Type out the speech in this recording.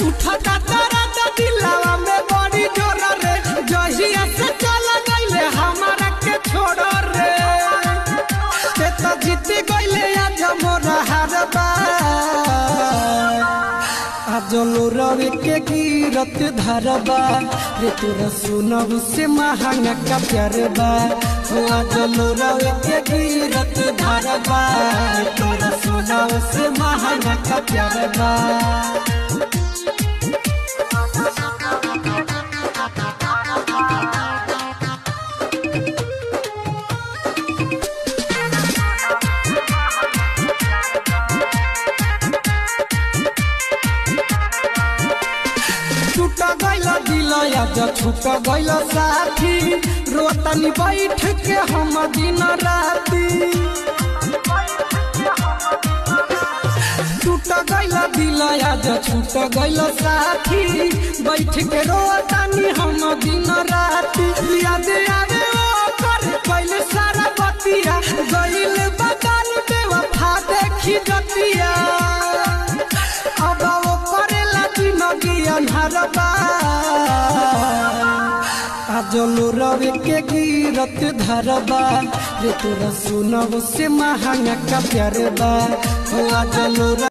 उठता दर्द दिलवा में बड़ी जोर रे, जहिया से चला गइले हमारा के छोड़ रे। ते तो जीत गइले आज मोरा हारबा, आज लोरवे के गिरत धरबा रे, तोरा सुनब से महंगा का प्यार बा। आज लोरवे के गिरत धरबा रे, तोरा सुनब से महंगा का प्यार बा। छूट गइल दिल आज छूट गइल साथी, रोतनी बैठ के हम दिन राती। छूट गइल दिल आज छूट गइल साथी, बैठ के रोतनी हम दिन राती। याद आवे ओकर कइल सारा बतिया, गइल बदल बेवफा देखी जतिया। अब वो करेला जिंदगी अन्हारबा, आज लोरवे के गिरत धरबा रे, तोरा सुनब से महंगा का प्यार बा। आज लोरवे